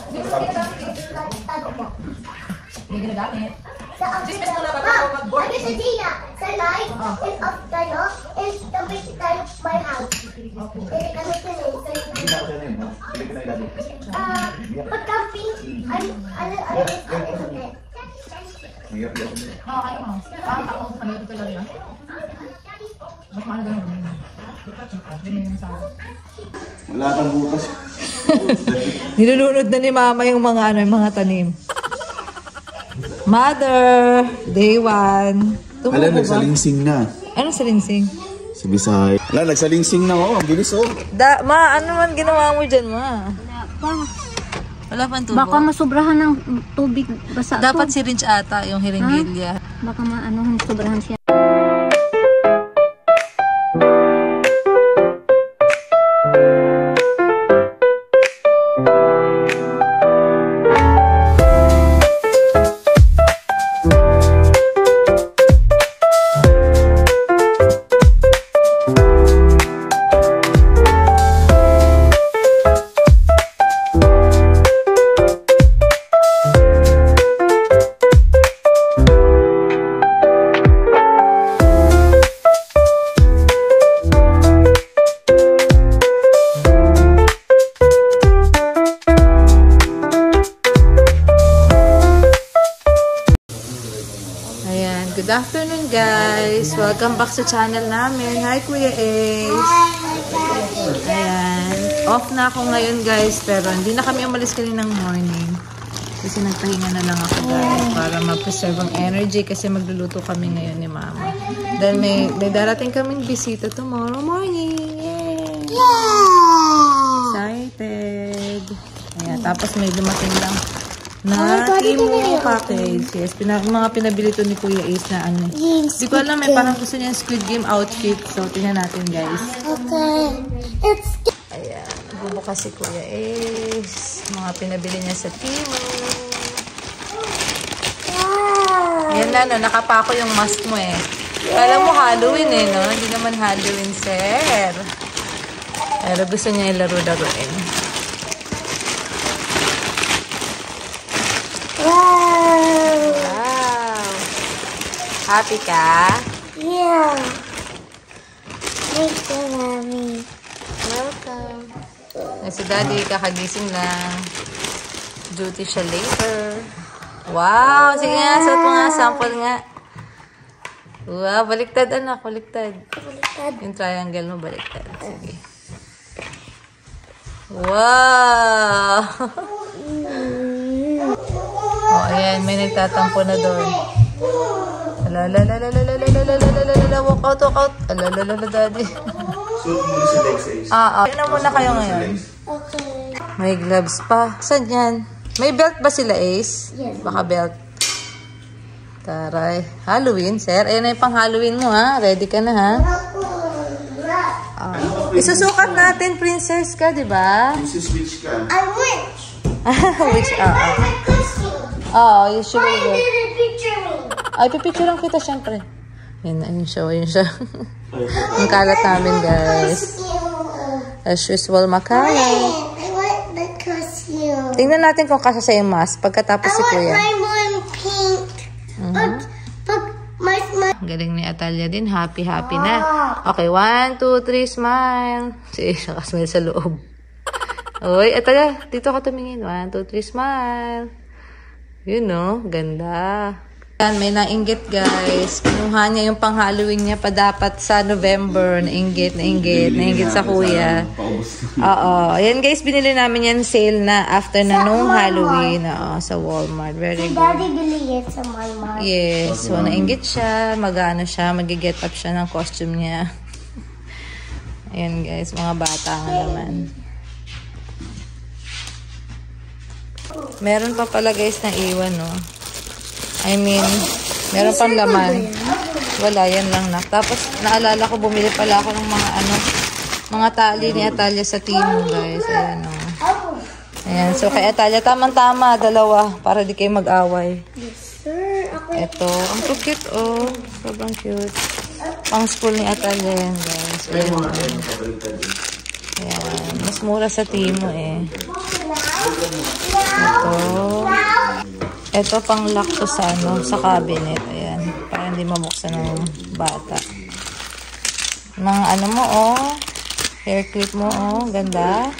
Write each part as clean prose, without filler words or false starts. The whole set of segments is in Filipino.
Hindi ginagamit. Chismis muna ba ako mag-board? Ano sa Gina? Sa life and of tayo is the visitor my house. Hindi kami tuloy. Pag-camping, ano is okay. Oo, kayo mo. Parang ako, kami ito lang yan. Ba't maano ganun? Ganun yung sa wala kang bukas. Nilulunod na ni Mama yung mga yung mga tanim. Mother, day 1. Alam, nagsalingsing na. Anong salingsing? Si Bisay. Wala, nagsalingsing na ang bilis Ma, ano man ginawa mo dyan, Ma? Wala pang tubo? Baka masubrahan ng tubig basa. Dapat syringe ata, yung hiringgilya. Baka sobrahan siya. Good afternoon guys! Welcome back sa channel namin. Hi Kuya Ace! Ayan. Off na ako ngayon guys, pero hindi na kami umalis kaninang morning. Kasi nagpahinga na lang ako guys para ma-preserve ang energy kasi magluluto kami ngayon ni Mama. Dahil may darating kaming bisita tomorrow morning. Yay! Excited! Ayan. Tapos may dumating lang na Temu package. Yes, mga pinabili to ni Kuya Ace na ano. Hindi ko alam, parang gusto niya Squid Game outfit. So, tingnan natin guys. Okay. Ayan, bubukas si Kuya Ace. Mga pinabili niya sa Temu. Yan na, no, nakapako yung mask mo eh. Kala mo Halloween eh, no? Hindi naman Halloween, sir. Pero gusto niya ilaro-laruin. Wow! Happy ka? Yeah. Thank you, Mommy. Welcome. Si Daddy, kakagising lang. Duty siya later. Wow! Sige nga, suot mo nga. Sample nga. Wow, baliktad anak. Baliktad. Yung triangle mo, baliktad. Sige. Wow! Oh, ayan. May nagtatampo na doon. Alalalalalalalalalalalalala. Walk out, walk out. Alalalala, Daddy. Suot mo si Dex Ace. Tignan muna kayo ngayon. Okay. May gloves pa. Saan yan? May belt ba sila, Ace? Yes. Baka belt. Taray. Halloween, sir. Ayan na yung pang Halloween mo, ha? Ready ka na, ha? Isusukat natin, princess ka, di ba? Switch ka. I'm witch. Which, you should go. Picture me. Ay, pipicturean kita, syempre. Yan, ayun siya, ayun siya. Ang kalat namin, guys. As usual, makalat. I want the costume. Tingnan natin kung kasya sa yung mask pagkatapos si Kuya. I want my one pink. But my Galing ni Atalia din. Happy na. Okay, 1, 2, 3, smile. Si Ace, nakasmile sa loob. Uy, Atalia, dito ka tumingin. 1, 2, 3, smile. Yun, no? Ganda. Yan, may nainggit, guys. Pinuha niya yung pang-Halloween niya pa dapat sa November. Nainggit sa kuya. Oo. Ayan, guys, binili namin yan sale na after na nung Halloween. Oo, sa Walmart. Very good. Daddy bili it sa Walmart. Yes. So, nainggit siya. Mag-ano siya. Mag-get up siya ng costume niya. Ayan, guys. Mga bata nga naman. Meron pa pala, guys, na iwan, no? I mean, meron pang laman. Wala, yan lang na. Tapos, naalala ko, bumili pala ako ng mga tali ni Atalia sa Temu, guys. Ayan, o. Ayan, so kay Atalia, tamang-tama, dalawa, para di kayo mag-away. Yes, sir. Ito, ang cute, oh. Sobrang cute. Pang school ni Atalia yan, guys. Ayan, o. Ayan, mas mura sa Temu, eh. Ito pang lock to sa, sa cabinet. Ayan. Para hindi mabuksan ng bata. Mga ano mo, oh. Hair clip mo, oh. Ganda.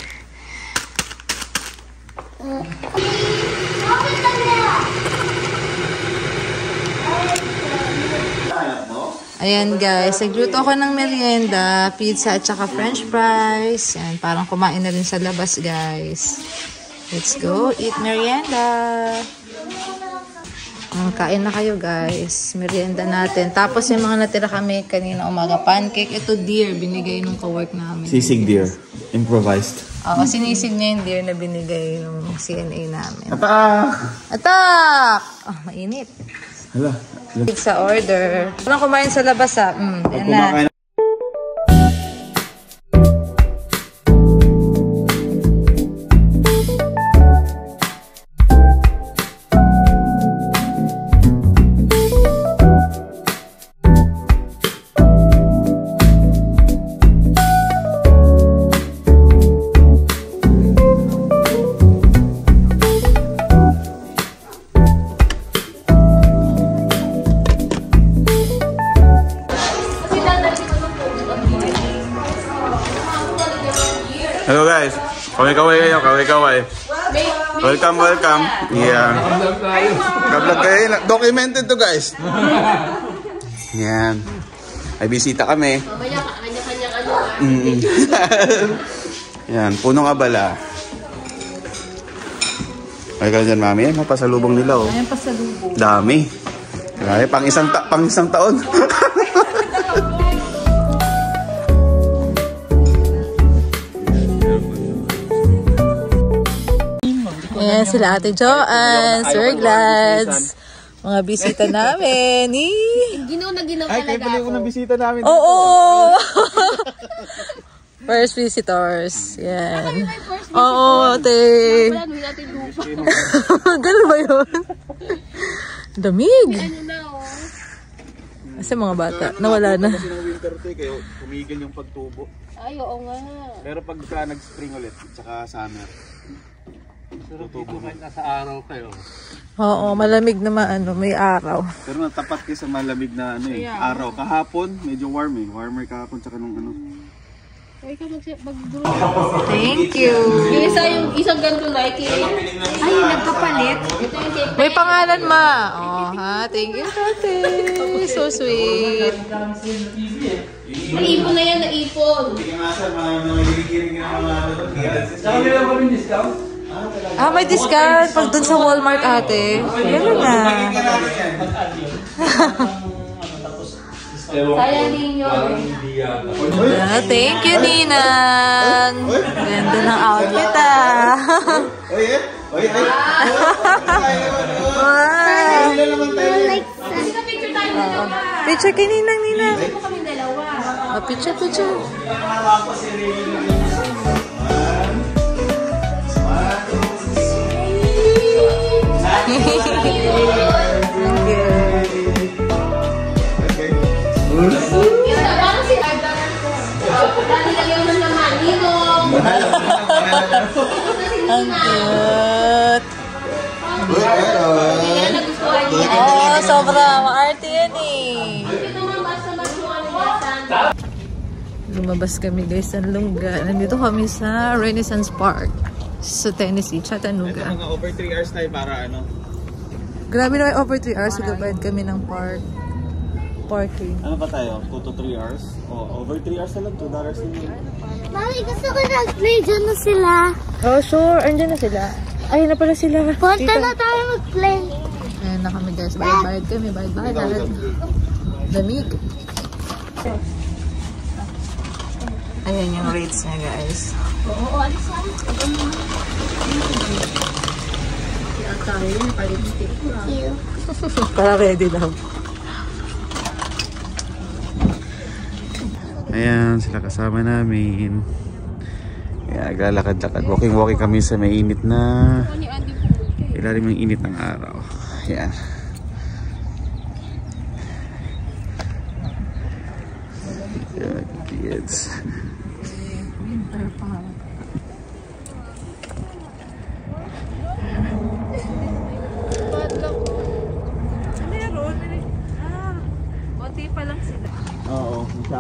Ayan guys, nagluto ako ng merienda, pizza at saka french fries. Yan, parang kumain na rin sa labas guys. Let's go eat merienda. Kain na kayo guys, merienda natin. Tapos yung mga natira kami kanina umaga, pancake. Ito deer, binigay nung kawork namin. Sisig deer. Improvised. Oo, sinisig niya yung deer na binigay nung CNA namin. Atak! Atak! Oh, mainit. Hala. Pizza order. Walang kumain sa labas ah. Yan na. Kumakain. Hello guys, kaway-kaway kayo, kaway-kaway. Welcome, welcome. Yeah. Kablog kayo, documented to guys. Yan. Ay bisita kami. Yan, punong abala. Ay ka dyan mami, yan, pasalubong nila oh. Ayan pasalubong. Dami. Ay, pang isang taon. Ayan sila Ate Joanne, Sir Glads. Mga bisita namin. Ginaw na ginaw Ay, kayo pala yung unang bisita namin. Oo! First visitors. Yan. Oo, ate. Ganun ba yun? Damig. Kasi mga bata, nawala na. Kasi ng winter tea, kayo humigil yung pagtubo. Ay, oo nga. Pero pagka nag-spring ulit, tsaka summer. Pero dito kahit nasa araw kayo. Oo, malamig na may araw. Pero natapat kayo sa malamig na araw. Kahapon, medyo warm eh. Warmer kahapon tsaka nung ano. Ay, ka mag-group. Thank you. Yung isang ganito Nike. Ay, nagkapalit. Ito yung cake. May pangalan ma. Oh, ha? Thank you, ate. So sweet. Naipon na yan, naipon. Hindi nga sir, nangigiring ka ng mga Saka meron kami discount? Ah, may discount pag dun sa Walmart ate. Meron na. Sayang din yun. Ah, thank you, Ninang. Ganda ng outfit ah. Oye, oye, oye. Wow. Ilan naman tayo yan? Picture tayo dalawa. Picture kay Ninang, Ninang. Ito kami dalawa. Oh, picture. Parang si Dali lang yung naman. Ninong. Ang cute. Kaya nagustuhan niya. Oh, sobra. Maarte yan eh. Ito naman basta magsuhan niya. Lumabas kami guys ng Lungga. Nandito kami sa Renaissance Park sa Tennessee, Chattanooga. Mga over 3 hours tayo para ano? Grabe na over 3 hours. Nagbayad kami ng parking. Ano pa tayo? 2 to 3 hours? Oh, over 3 hours na lang, $2 na lang. Mami, gusto ko nag-play. Diyan na sila. Oh, sure. Andiyan na sila. Ayun na pala sila. Punta na tayo mag-play. Ayan na kami guys. Bayad kami. Bayad. Damig. Ayan yung rates niya guys. Oo, alis na. Para ready daw. Ayan, sila kasama namin. Kaya naglalakad-lakad. Walking kami sa may init na ilalim ng init ng araw. Ayan. Ayan, kids.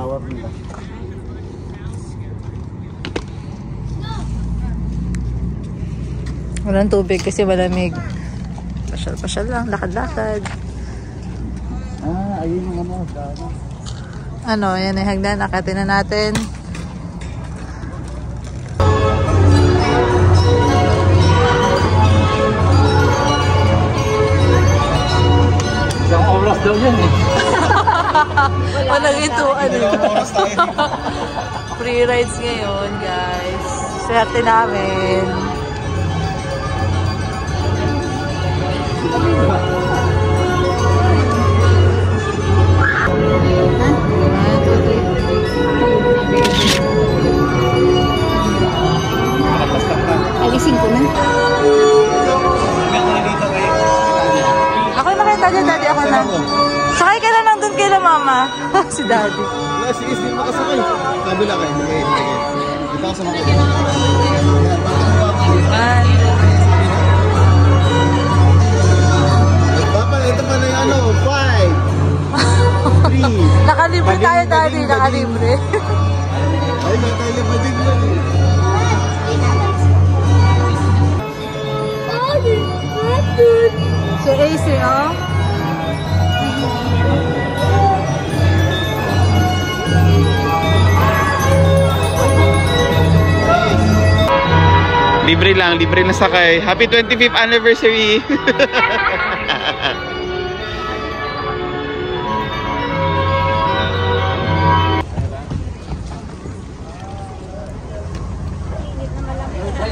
shower nila. Walang tubig kasi malamig. Pasyal-pasyal lang, lakad-lakad. Ayun yung ano. Ano, yan ay hagdan. Akatin na natin. Isang oras daw yan eh. Walang ituan eh. Free rides ngayon, guys. Swerte namin. Alisin ko na. Ako na kay Daddy, Daddy, ako na. Sakay ka na lang dun kay la mama. Si Daddy. Wala, sige, hindi makasakay. Kabila kayo. Dito ako sa mga Papa, ito pa na yung ano, 5, 3. Nakalibre tayo, Daddy. Nakalibre. Ay, nakatayo pa din lang eh. Si AC, oh. Libre lang sakay. Happy 25th anniversary!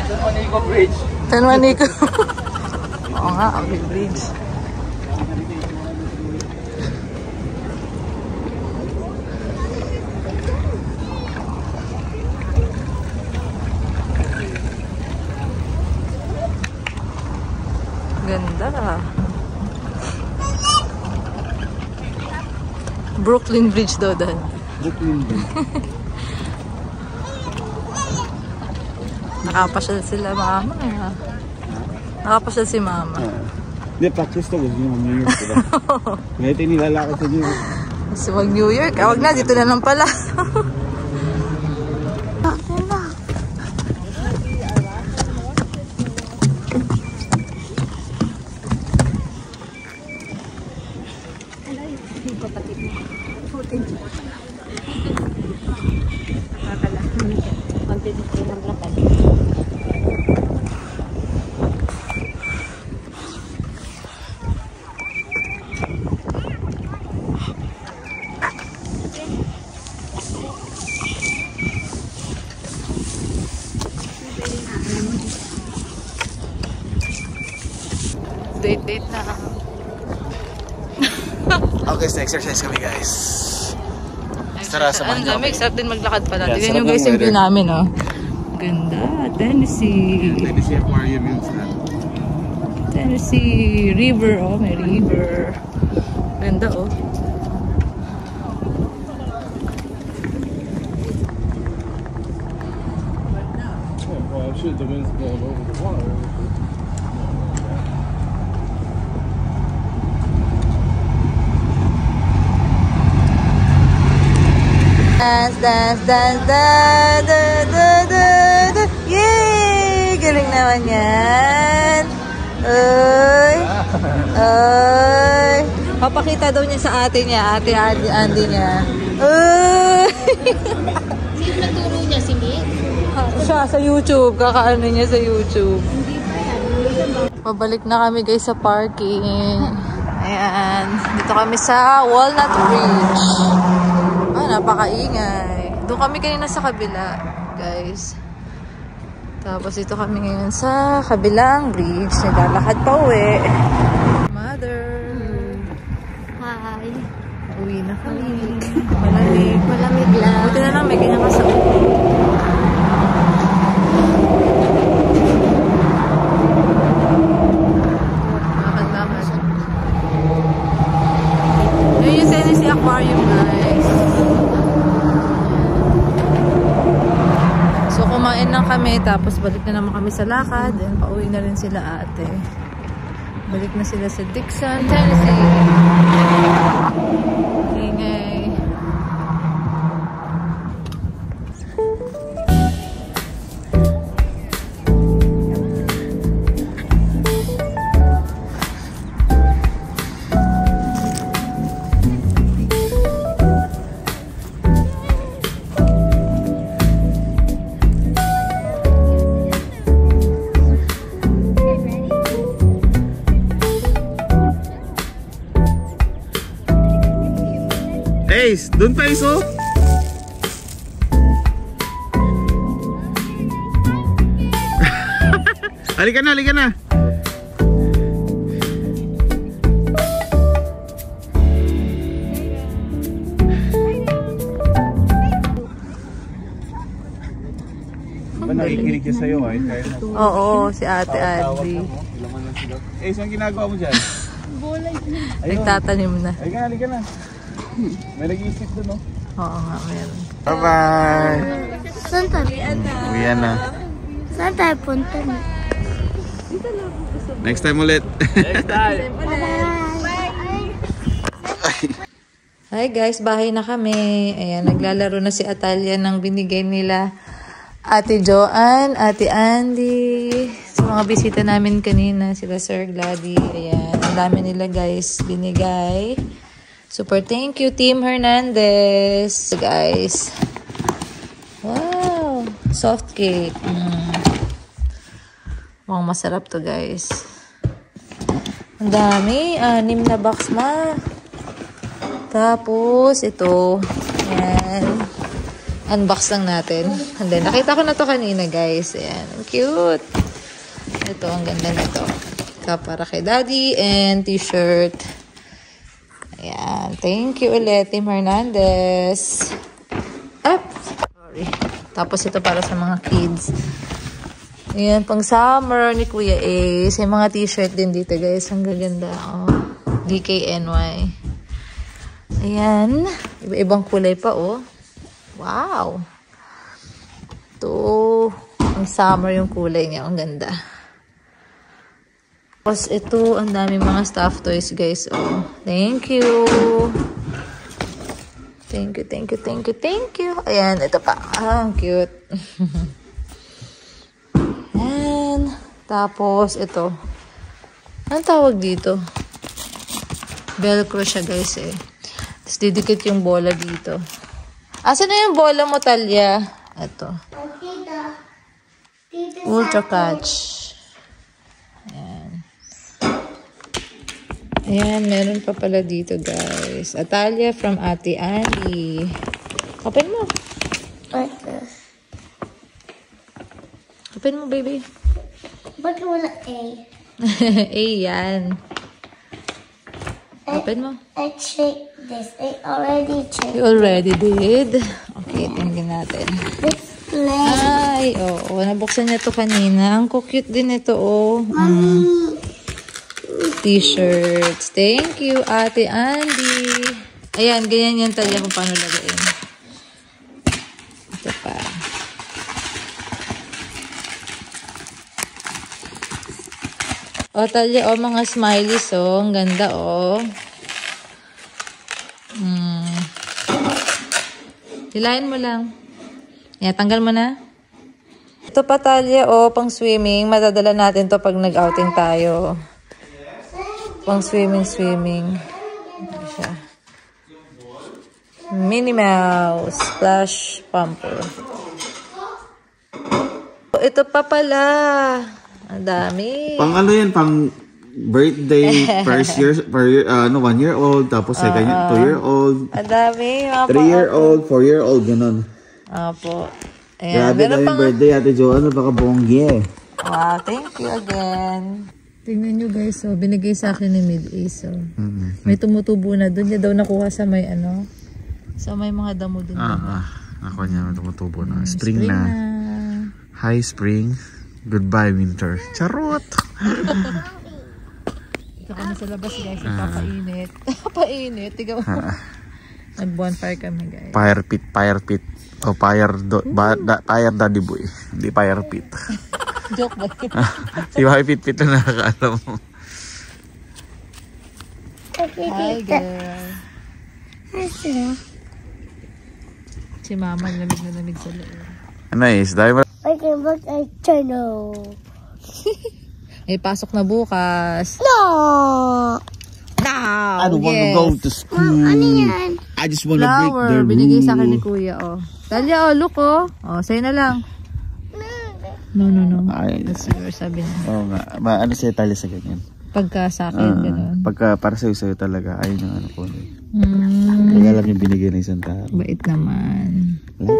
San Juanico Bridge. San Juanico. Oo nga, ang big bridge. Ganda. Brooklyn Bridge daw dahil. Brooklyn Bridge. Nakapasyal sila mama. Nakapasyal si mama. Hindi, practice to. Gusto nyo mag-New York, diba? Ngayon nilalakad sa New York. Gusto mag-New York? Wag na, dito na lang pala. Date na. Okay, so exercise kami guys. Tara, samahan niyo Lamig, sarap din maglakad pala. Yeah, Tignan nyo sarap guys ng yung view weather. namin, oh. Ganda. Tennessee. Tennessee Aquarium yung stand. Tennessee River, oh. May river. Ganda, oh. Well, shit, the wind's blowing over the water. Dance, dance, dance, dance, dance, dance, dance. Yay! Galing naman yan. Uy! Uy! Papakita daw niya sa ate niya, ate Andy niya. Uy! Sino naturo niya? Si Nick? Siya sa YouTube, kakaano niya sa YouTube. Pabalik na kami guys sa parking. Ayan, dito kami sa Walnut Bridge. Napakaingay. Doon kami kanina sa kabila, guys. Tapos dito kami ngayon sa kabilang bridge. Naglalakad pa uwi. Mother. Hi. Uwi na kami. Malamig. Malamig lang. Buti na lang may ganyan ka sa Lakad-lakad. Yun yung Tennessee Aquarium, guys. So, kumain lang kami, tapos balik na naman kami sa lakad. And pauwi na rin sila ate. Balik na sila sa Dixon, Tennessee. Ingay. Ace! Doon pa, Ace, oh! Halika na, halika na! Ba nakikinig siya sa'yo, ay? Oo, si Ate Andy. Ace, ang ginagawa mo dyan? Nagtatanim na. Halika na, halika na. May nag-iisip doon, oh. Oo nga, meron. Bye-bye! Saan tayo? Uwian na. Saan tayo punta na? Next time ulit. Hi guys, bahay na kami. Ayan, naglalaro na si Atalia ng binigay nila Ate Joanne, Ate Andy. Sa mga bisita namin kanina, sila Sir Gladdy. Ayan, ang dami nila guys binigay. Super thank you, Team Hernandez. So guys, wow, soft cake. Mukhang masarap to guys. Ang dami, 6 na box ma. Tapos ito, ayan, unbox lang natin. And then, nakita ko na to kanina guys. Ayan, ang cute. Ito, ang ganda nito. Ito para kay Daddy and t-shirt. Ayan, thank you ulit, Team Hernandez. Sorry. Tapos ito para sa mga kids. Ayan, pang summer ni Kuya Ace. Yung mga t-shirt din dito guys. Ang gaganda. Oh, DKNY. Ayan. Iba-ibang kulay pa oh. Wow. Ito. Ang summer yung kulay niya. Ang ganda. Tapos ito, ang dami mga stuffed toys guys. Oh, thank you. Thank you, thank you, thank you, thank you. Ayan, ito pa. Ah, ang cute. Ayan. Tapos, ito. Anong tawag dito? Velcro siya guys eh. Tapos didikit yung bola dito. Asan na yung bola mo, Talia? Ito. Ultra Catch. Ayan. Ayan, meron pa pala dito guys. Atalia from Ate Andy. Open mo. Open mo, baby. Bakit wala A? A yan. Open mo. I checked this. I already checked. You already did? Okay, tingnan natin. This play. Ay, oo. Nabuksan niya to kanina. Ang cute din ito, oh. T-shirts. Thank you, Ate Andy. Ayan, ganyan yan Talia kung paano lagayin. Ito pa. O, Talia, o, mga smileys, o. Ang ganda, o. Hilahin mo lang. Yan, tanggal mo na. Ito pa, Talia, o, pang swimming. Madadala natin to pag nag-outing tayo. Pang swimming. Ito siya. Minnie Mouse Splash Pumper. Ito pa pala. Ang dami. Pang ano yan? Pang birthday, first year, 1 year old, tapos second 2-year-old. Ang dami. 3-year-old, 4-year-old, ganun. Opo. Ayan. Grabe na yung birthday, Ate Joanne. Baka bonggi eh. Wow, thank you again. Tingnan nyo guys, so binigay sa akin ni Mid-Ace. So. May tumutubo na doon. Niya daw nakuha sa may ano. Sa may mga damo doon. Ako niya tumutubo na. Spring na. Hi spring. Goodbye winter. Charot! Ito kami sa labas guys. Papainit. Painit. Tigaw mo. Nag-bonfire kami guys. Fire pit. O fire daddy boy. Hindi fire pit. Joke ba? Si Fire Pit na nakakaalam mo. Hi girl. Si mama lamig sa loob. Nice. Dahil Okay, but I don't know. May pasok na bukas. No! Now! I don't want to go to school. Ano yan? I just want to break the Flower. rule. Binigay sa akin ni Kuya, oh. Talia, oh, look, oh. Oh, sa'yo na lang. No. Ay, That's yours, sabi niya. oo nga. Ano siya Talia sa ganyan? Pagka sa akin, gano'n. Pagka para sa'yo talaga, ayun yung ano ko. Pag alam niyo binigay ng isang tao. Bait naman. Wala.